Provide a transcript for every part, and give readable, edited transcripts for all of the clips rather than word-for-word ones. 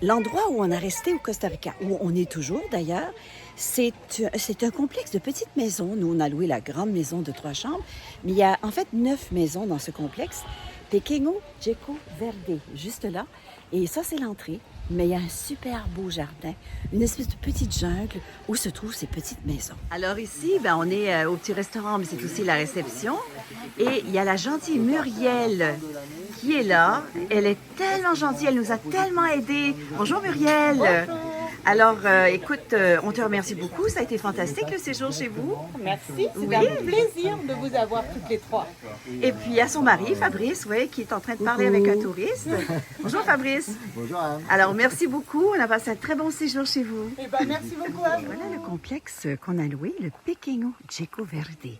L'endroit où on a resté au Costa Rica, où on est toujours d'ailleurs, c'est un complexe de petites maisons. Nous, on a loué la grande maison de 3 chambres, mais il y a en fait 9 maisons dans ce complexe. Pequeno Jeco Verde, juste là. Et ça, c'est l'entrée. Mais il y a un super beau jardin, une espèce de petite jungle où se trouvent ces petites maisons. Alors ici, on est au petit restaurant, mais c'est aussi la réception. Et il y a la gentille Muriel qui est là. Elle est tellement gentille, elle nous a tellement aidés. Bonjour Muriel. Bonjour. Alors, écoute, on te remercie beaucoup. Ça a été fantastique le séjour chez vous. Merci, c'est Oui. un plaisir de vous avoir toutes les trois. Et puis il y a son mari, Fabrice, qui est en train de parler avec un touriste. Bonjour Fabrice. Bonjour Anne. Alors, merci beaucoup. On a passé un très bon séjour chez vous. Eh ben, merci beaucoup à vous. Voilà le complexe qu'on a loué, le Pequeno Jeco Verde.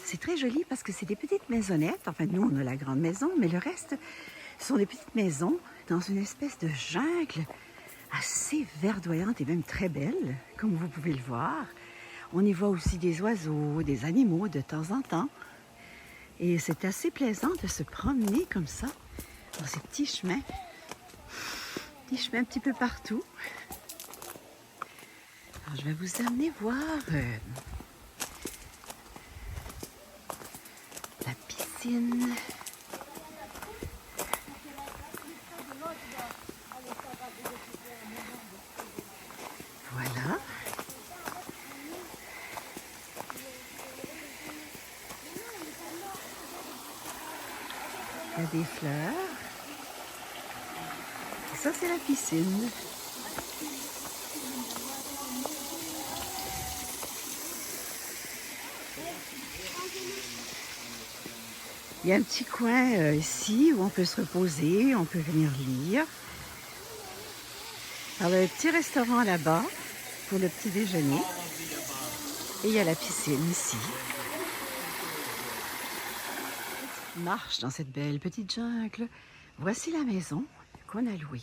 C'est très joli parce que c'est des petites maisonnettes. Enfin, nous, on a la grande maison, mais le reste sont des petites maisons dans une espèce de jungle assez verdoyante et même très belle, comme vous pouvez le voir. On y voit aussi des oiseaux, des animaux de temps en temps. Et c'est assez plaisant de se promener comme ça, dans ces petits chemins. Petits chemins un petit peu partout. Alors, je vais vous amener voir la piscine. Voilà. Il y a des fleurs. Et ça, c'est la piscine. Il y a un petit coin ici où on peut se reposer, on peut venir lire. Alors, il y a un petit restaurant là-bas pour le petit déjeuner. Et il y a la piscine ici. On marche dans cette belle petite jungle. Voici la maison qu'on a louée.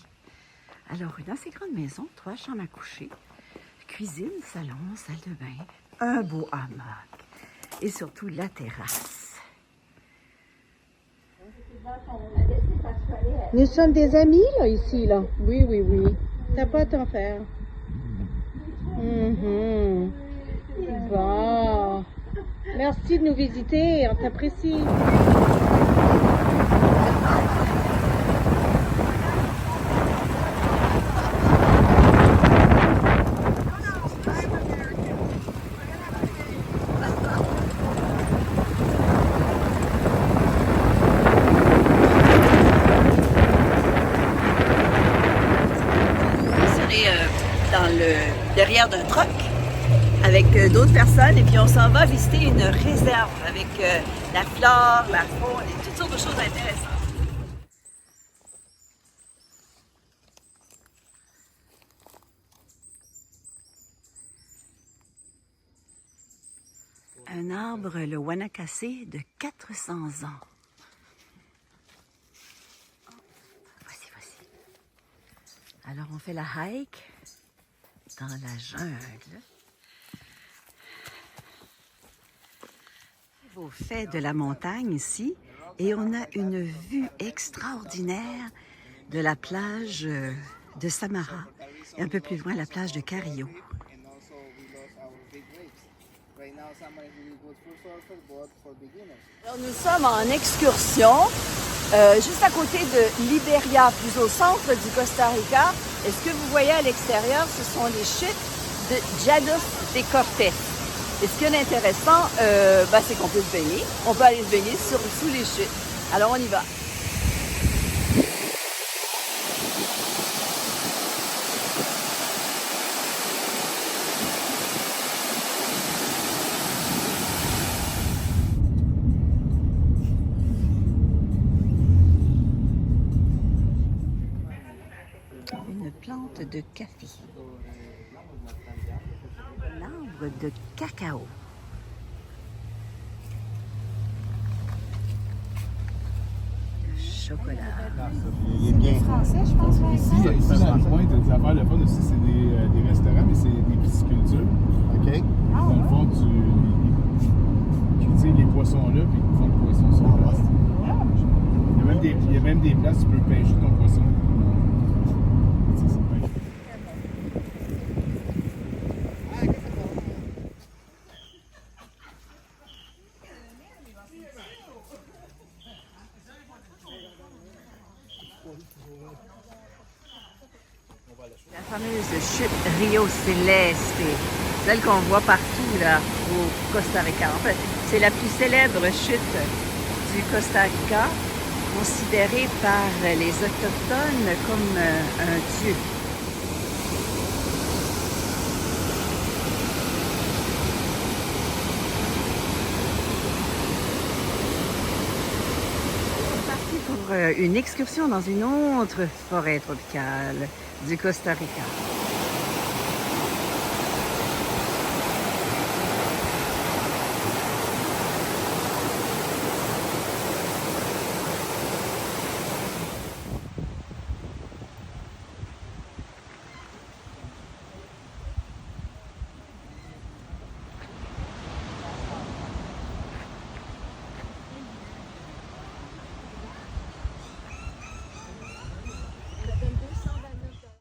Alors, une assez grande maison, 3 chambres à coucher, cuisine, salon, salle de bain, un beau hamac et surtout la terrasse. Nous sommes des amis, là, ici, là. Oui, oui, oui. T'as pas à t'en faire. Bon. Merci de nous visiter, on t'apprécie. Derrière d'un truck avec d'autres personnes et puis on s'en va visiter une réserve avec la flore, la faune et toutes sortes de choses intéressantes. Un arbre, le Wanakasé, de 400 ans. Voici. Alors on fait la hike dans la jungle. Au fait de la montagne ici, et on a une vue extraordinaire de la plage de Samara, et un peu plus loin la plage de Carrillo. Alors, nous sommes en excursion, juste à côté de Liberia, plus au centre du Costa Rica. Et ce que vous voyez à l'extérieur, ce sont les chutes de Llanos de Cortés. Et ce qui est intéressant, c'est qu'on peut se baigner. On peut aller se baigner sous les chutes. Alors, on y va. Une plante de café. L'arbre de cacao. Le chocolat. Il est bien. Français, je pense. Ici, dans le coin, tu as des affaires le fun aussi, c'est des restaurants, mais c'est des piscicultures. OK. Dans le fond, tu cultives les poissons là, puis ils font le poisson sur place. Il y a même des places où tu peux pêcher ton poisson. ça, c'est bien. La fameuse chute Rio Celeste, celle qu'on voit partout là au Costa Rica. En fait, c'est la plus célèbre chute du Costa Rica, considérée par les Autochtones comme un dieu. Parti pour une excursion dans une autre forêt tropicale du Costa Rica.